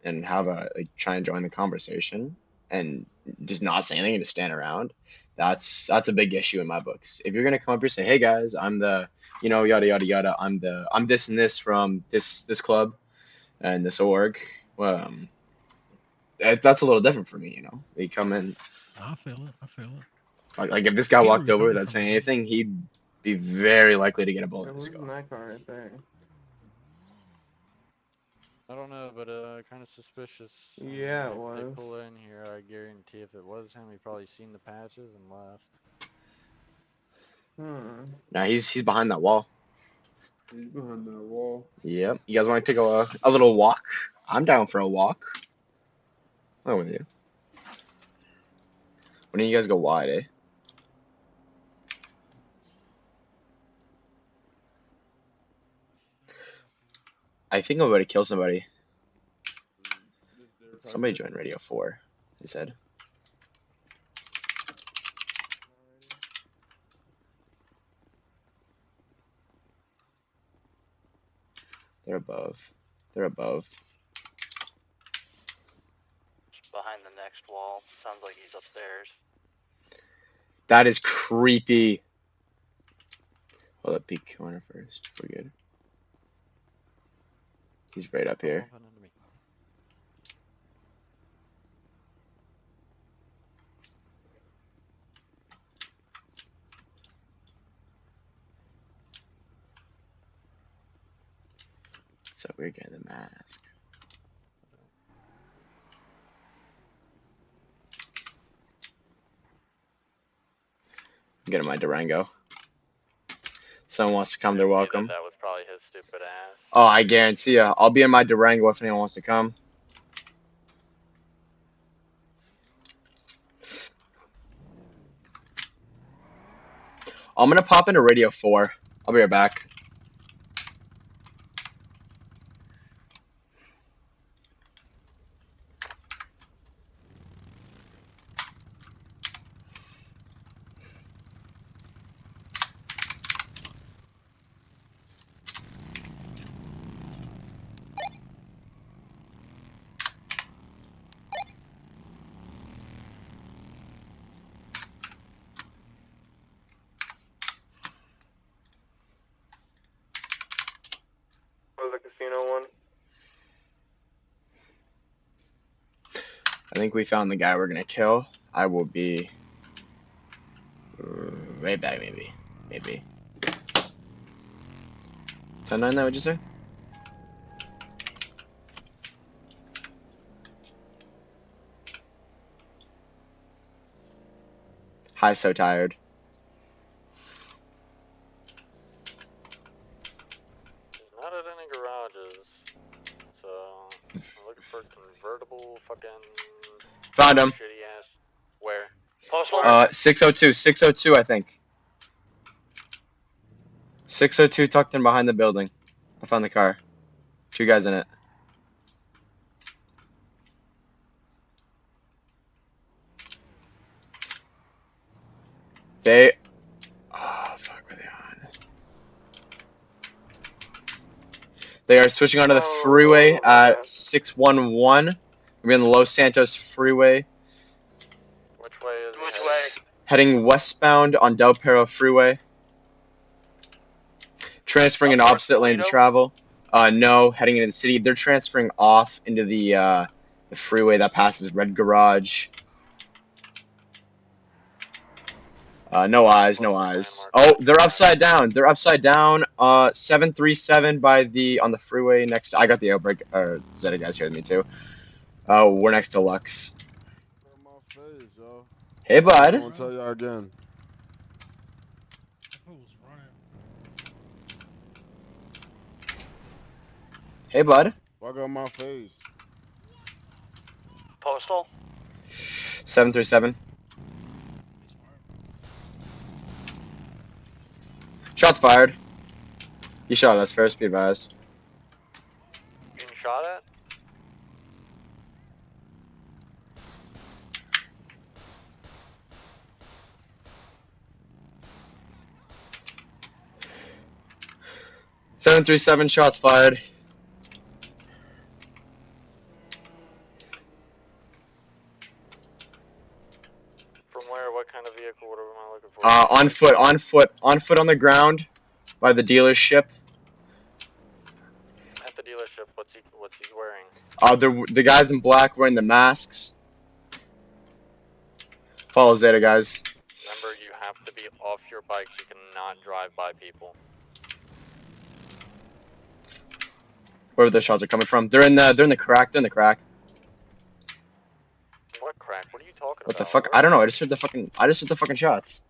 and have a like try and join the conversation and just not say anything and just stand around, that's a big issue in my books. If you're gonna come up here and say, "Hey guys, I'm the yada yada yada, I'm this and this from this club and this org," well, that's a little different for me. They come in I feel it. I feel it. like if this guy I get where walked you're over coming without from, saying though. anything, he'd be very likely to get a bullet Yeah, in his who's in skull. that car right there? I don't know, but kind of suspicious. Yeah, it If they was. pull in here, I guarantee if it was him, he probably seen the patches and left. Now he's behind that wall. He's behind that wall. Yep. You guys want to take a little walk? I'm down for a walk. I'm with you. When do you guys go wide, eh? I think I'm about to kill somebody. Somebody joined Radio 4, he said. They're above. They're above. Behind the next wall. Sounds like he's upstairs. That is creepy. Hold up, peek corner first. We're good. He's right up here. Bumping into me. So we're getting the mask. I'm getting my Durango. Someone wants to come, they're welcome. That was probably his stupid ass. Oh, I guarantee ya. I'll be in my Durango if anyone wants to come. I'm gonna pop into Radio 4. I'll be right back. Was the casino one? I think we found the guy we're gonna kill. I will be right back, maybe. 10-9, that would you say? Hi, so tired. He's not at any garages, so I'm looking for convertible fucking Found him. shitty ass. Where? Post 602, I think. 602 tucked in behind the building. I found the car. 2 guys in it. Oh, fuck, were they on? They are switching onto the freeway at 611. We're in the Los Santos freeway. Which way is he Which headed? way? Heading westbound on Del Perro freeway. Transferring an opposite lane to travel. No, heading into the city. They're transferring off into the freeway that passes Red Garage. No eyes. Oh, they're upside down. 737 on the freeway next. I got the outbreak. Zeta guys here with me too. We're next to Lux. Hey, bud. I'm gonna tell y'all again. That fool was running. Hey, bud. Fuck on my face. Postal? 737. He's smart. Shots fired. He shot us first. Be advised. Getting shot at? Seven 737 shots fired. kind of vehicle? What am I looking for? On foot on the ground by the dealership. At the dealership, what's he wearing? The guys in black wearing the masks. Follow Zeta, guys. Remember, you have to be off your bikes. You cannot drive by people. Wherever the shots are coming from. They're in the crack. They're in the crack. What crack? What are you talking What about? the fuck? I don't know. I just heard the fucking shots.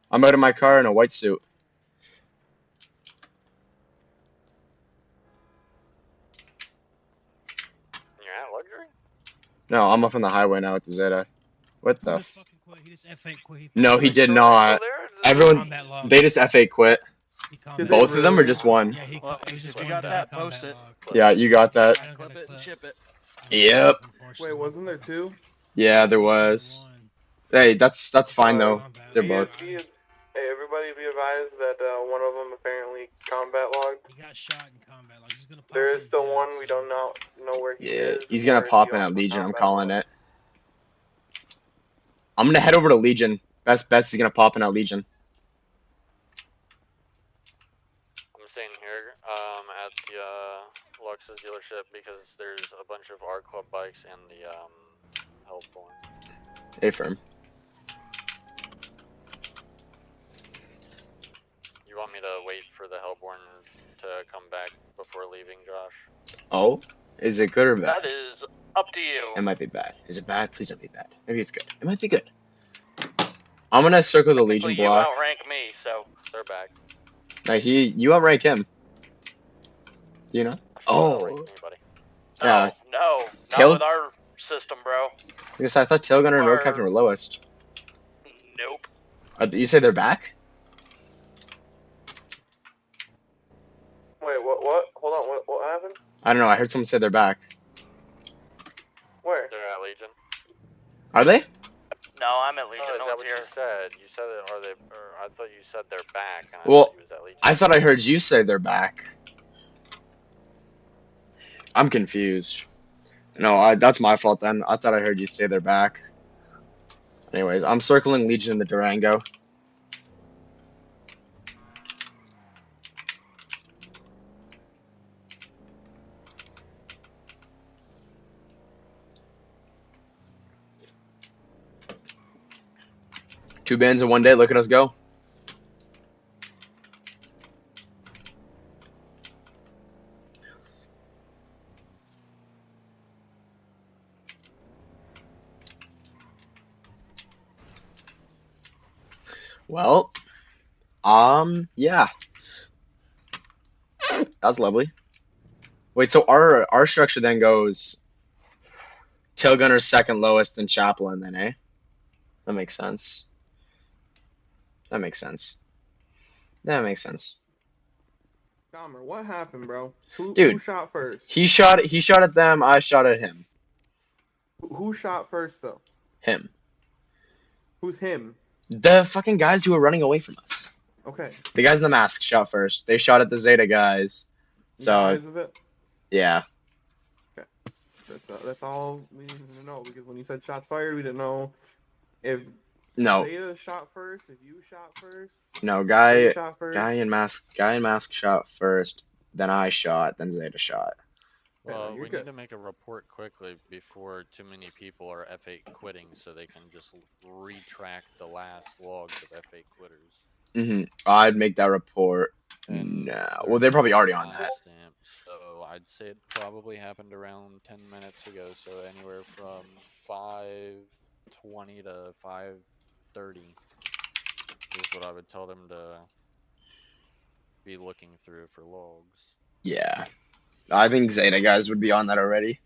I'm out of my car in a white suit. You're at luxury? No, I'm up on the highway now with the Zeta. What He the? just fucking quit. He just F8 quit. No, he Wait, did so not. there- Everyone, Combat log. they just FA quit. He Did combat they Both of them or really? just one? Yeah, Well, it was just we one got dude that, that combat post it. log. Yeah, you got that. I don't Clip got a it and clip. ship it. Yep. Wait, wasn't there two? Yeah, there was. Hey, that's fine though. They're both. Hey, everybody be advised that one of them apparently combat logged. He got shot in combat log. He's gonna pop There is in still dead, one. We so- don't know where he Yeah, is. he's gonna or if pop he in at also Legion. I'm combat calling logged. it. I'm gonna head over to Legion. Best bets is gonna pop in at Legion. I'm staying here at the Luxus dealership because there's a bunch of our club bikes and the Hellborn. A-firm. You want me to wait for the Hellborn to come back before leaving, Josh? Oh, is it good or bad? That is up to you. It might be bad. Is it bad? Please don't be bad. Maybe it's good. It might be good. I'm gonna circle the Legion Technically, you block. outrank me, so They're back. Now you outrank him. Do you know? Oh. Anybody? Yeah. no, not Tail- with our system, bro. I thought Tailgunner and Road Or- Captain were lowest. Nope. You say they're back? Wait, what? Hold on. What happened? I don't know. I heard someone say they're back. Where? They're at Legion. Are they? No, I'm at Legion. Oh, is No that one's what here. you said? You said it, are they? Or I thought you said they're back. And I Well, thought you was at Legion. I thought I heard you say they're back. I'm confused. No, that's my fault then. I thought I heard you say they're back. Anyways, I'm circling Legion in the Durango. Two bands in one day. Look at us go. Well, yeah. That's lovely. Wait, so our structure then goes Tailgunner second lowest and Chaplain then, eh? That makes sense. That makes sense. That makes sense. Dahmer, what happened, bro? Who Dude. shot first? He shot at them, I shot at him. Who shot first, though? Him. Who's him? The fucking guys who were running away from us. Okay. The guys in the mask shot first. They shot at the Zeta guys. So, Guys of it? yeah. That's all we needed to know, because when you said shots fired, we didn't know if No, Zeta shot first, if you shot first. no, who guy shot first. in mask shot first, then I shot, then Zeta shot. Yeah, Well, you're we good. need to make a report quickly before too many people are F8 quitting, so they can just retract the last logs of F8 quitters. I'd make that report And now. Well, they're probably already on that. Stamp, so I'd say it probably happened around 10 minutes ago, so anywhere from 5:20 to 5:30 is what I would tell them to be looking through for logs. Yeah. I think Zeta guys would be on that already.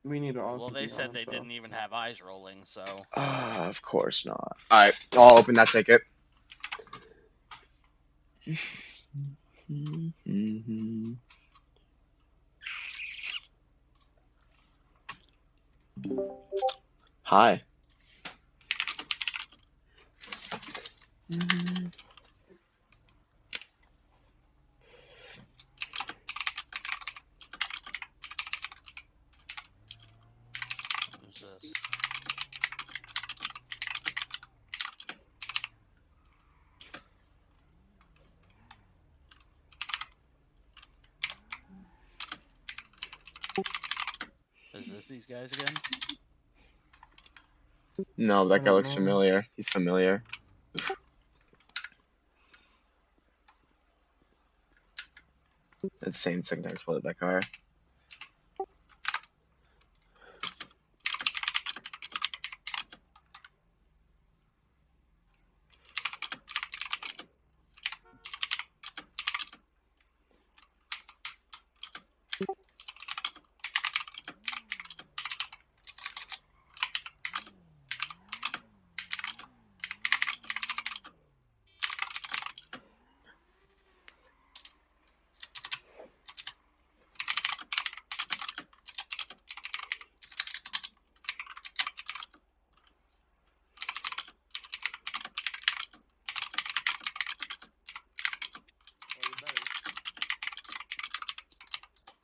We need to also. Well, they be said on, they so. didn't even have eyes rolling, so. Of course not. Alright, I'll open that ticket. Hi. Who's this? this these guys again? No, I that guy don't looks know. familiar. He's familiar. It's the same second time I spotted that car.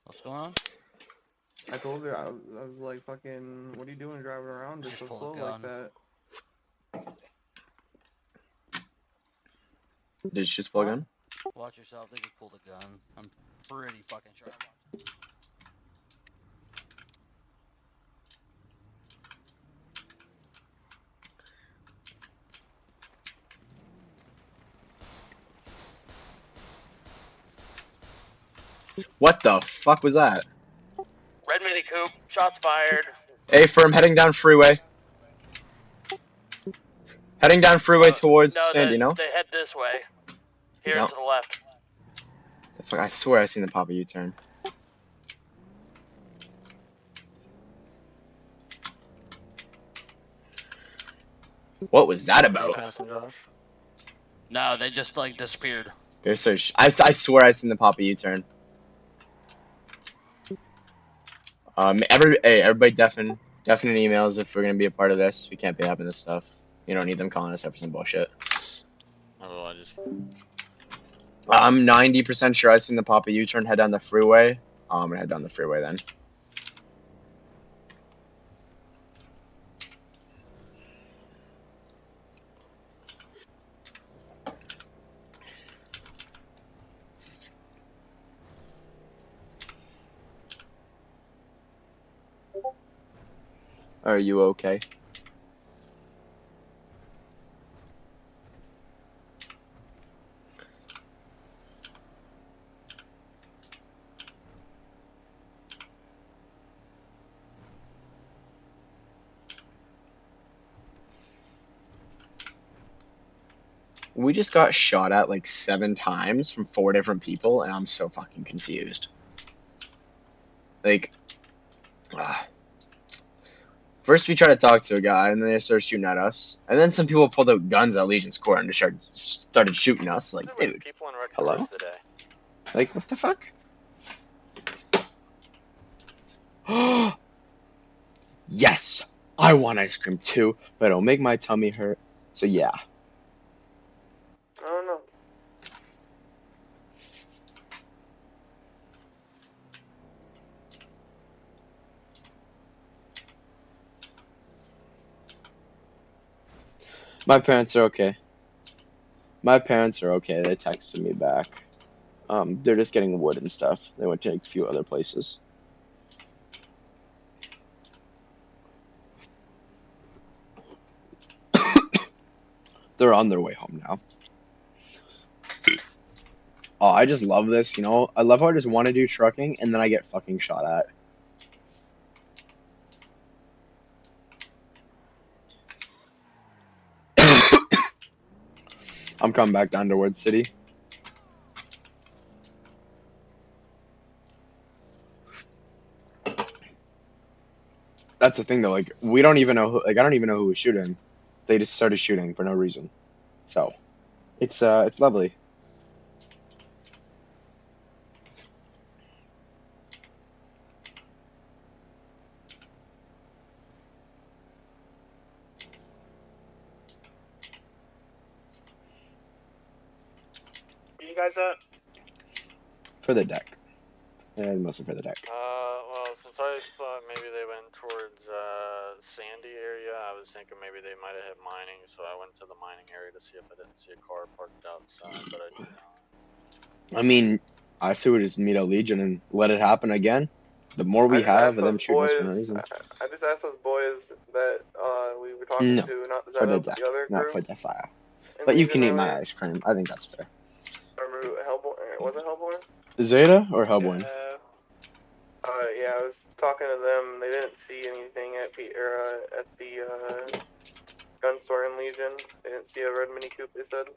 What's going on? I told her, I was like, fucking, what are you doing driving around just Just so pull a slow like gun. that? Did she just plug Huh? in? Watch yourself. They just pulled a gun. I'm pretty fucking sure. I watched. What the fuck was that? Red Mini Coupe, shots fired. A firm heading down freeway. Heading down freeway towards No, Sandino. they head this way. Here No. to the left. The fuck, I swear I seen the pop a U-turn. What was that about? No, they just like disappeared. There's such. I swear I seen the pop a U-turn. Everybody deafen emails if we're gonna be a part of this. We can't be having this stuff. You don't need them calling us up for some bullshit. Oh, I just. I'm 90% sure I seen the pop a U-turn head down the freeway. I'm gonna head down the freeway then. Are you okay? We just got shot at like 7 times from 4 different people, and I'm so fucking confused. Like, first we tried to talk to a guy, and then they started shooting at us. And then some people pulled out guns at Legion Square and just started shooting us. Like, dude, People in Rexford hello? today. Like, what the fuck? Yes, I want ice cream too, but it'll make my tummy hurt. So yeah. I don't know. My parents are okay. My parents are okay. They texted me back. They're just getting wood and stuff. They went to a few other places. They're on their way home now. Oh, I just love this, you know? I love how I just want to do trucking and then I get fucking shot at. I'm coming back to Underwood City. That's the thing though, like we don't even know who, like I don't even know who was shooting. They just started shooting for no reason. So, it's lovely. Where you guys at? For the deck. Yeah, mostly for the deck. Well, since I thought maybe they went towards, Sandy area, I was thinking maybe they might have hit mining, so I went to the mining area to see if I didn't see a car parked outside, but I did not. I mean, I say we just meet at Legion and let it happen again. The more we I just have asked of them those shooting us for boys. no reason. I just asked those boys that we were talking No, to, not the for the Zenos, but death, the other not group. for the fire. in But you Legion can eat my earlier. ice cream. I think that's fair. Remember who Hellboy? Was it Hellboy? Zeta or Hellboy? Yeah, I was talking to them. They didn't see anything at the gun store in Legion. They didn't see a red Mini Coupe. They said.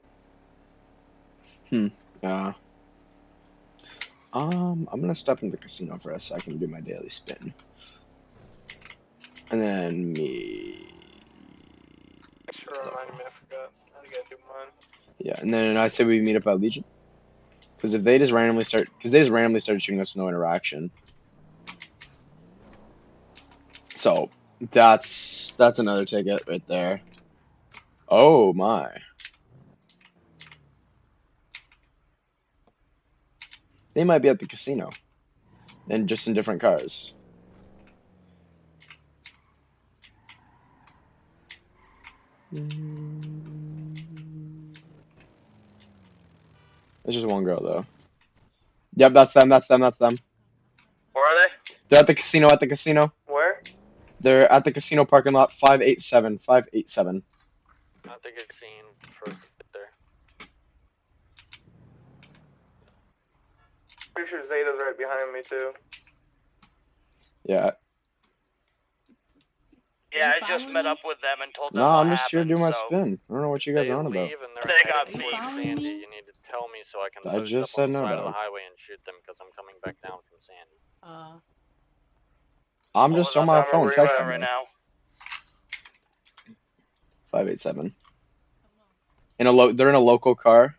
I'm gonna step in the casino for a second and do my daily spin. And then me. Sure, reminded me. I forgot. I gotta do mine. Yeah, and then I'd say we meet up at Legion. Because if they just randomly start, started shooting us with no interaction. So that's another ticket right there. Oh my. They might be at the casino. And just in different cars. There's just one girl though. Yep, that's them. Where are they? They're at the casino. Where? They're at the casino parking lot 587. 587. I think it's seen for us to get there. Pretty sure Zeta's right behind me too. Yeah. Yeah, I just met up with them and told them No, what I'm just here to do my happened, so... spin. I don't know what you guys They are on about. leave and they're They got heading me. towards Sandy. You need to tell me so I can I post just up said on the no side of the dog. highway and shoot them because I'm coming back down from Sandy. I'm just on my phone Where you at texting right them. now. 587. They're in a local car.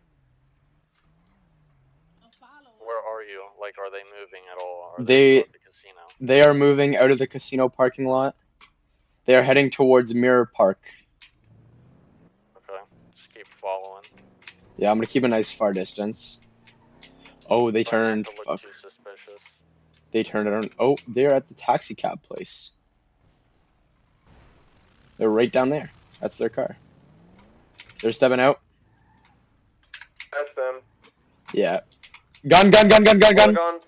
Where are you? Like, are they moving at all? Are They- at the casino? They are moving out of the casino parking lot. They are heading towards Mirror Park. Okay, just keep following. Yeah, I'm gonna keep a nice far distance. Oh, they Try not turned. to look Fuck. too suspicious. They turned around. Oh, they're at the taxi cab place. They're right down there. That's their car. They're stepping out. That's them. Yeah. Gun. Gone.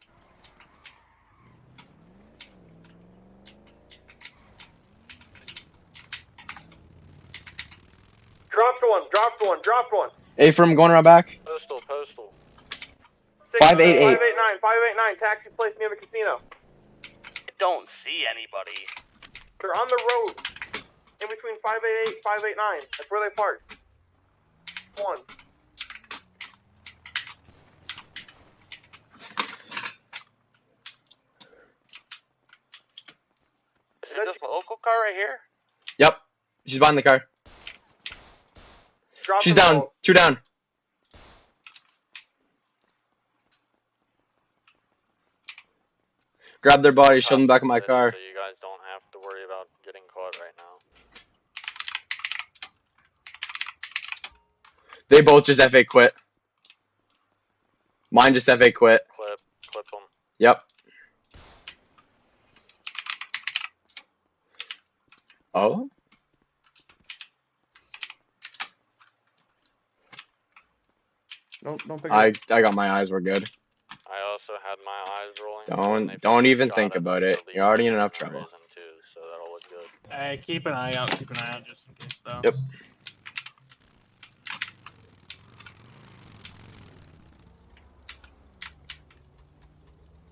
Dropped one. Hey, from going around back. Postal. 588. 589, taxi place near the casino. I don't see anybody. They're on the road. In between 588, 589. That's where they parked. One. Is it this local car right here? Yep. She's behind the car. Drop She's the down. road. 2 down. Grab their body, shove them back in my car. So you guys don't have to worry about getting caught right now. They both just FA quit. Mine just FA quit. Clip them. Yep. Oh? Don't pick I got my eyes, we're good. I also had my eyes rolling. and they Don't even shot think us about for it. the You're already in least enough reason trouble. too, so that'll look good. Hey, keep an eye out just in case though. Yep.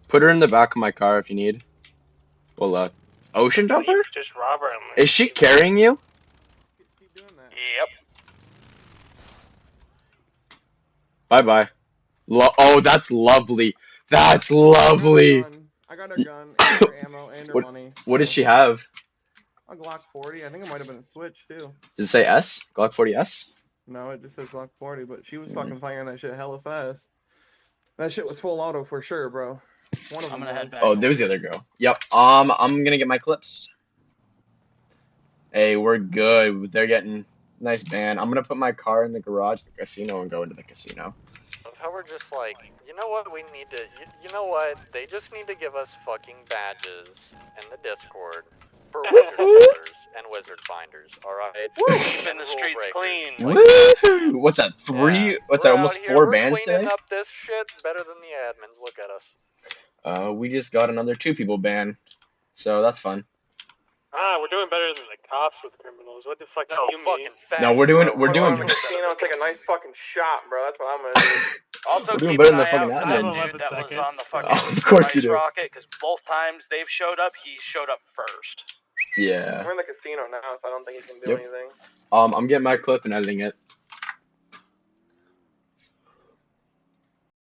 Put her in the back of my car if you need. Well, ocean jumper? Just Robert. Is she carrying you? Keep doing that. Yep. Bye-bye. Oh, that's lovely. That's lovely. I got her gun, and her ammo, and her money. What does she have? A Glock 40. I think it might have been a Switch too. Does it say S? Glock 40S? No, it just says Glock 40. But she was fucking firing that shit hella fast. That shit was full auto for sure, bro. One of them I'm gonna head was. back. Oh, there was the other girl. Yep. I'm gonna get my clips. Hey, we're good. They're getting nice band. I'm gonna put my car in the garage at the casino and go into the casino. Of how we're just like, you know what we need to, you know what, they just need to give us fucking badges in the Discord for wizard killers and wizard finders, alright? Keeping the streets clean. Woohoo! What's that? 3? Yeah, What's we're that? out Almost here, 4 we're bands cleaning today? up this shit better than the admins, look at us. We just got another 2 people ban, so that's fun. Ah, we're doing better than the cops with criminals. What the fuck do you mean? No, we're doing Go doing to the casino and take a nice fucking shot, bro. That's what I'm gonna do. Also, We're doing keep better an than the eye fucking out for I have admins. that dude 11 that was on the seconds. fucking Of course you ice do. rocket, because both times they've showed up, he showed up first. Yeah. We're in the casino now, so I don't think he can do Yep. anything. I'm getting my clip and editing it.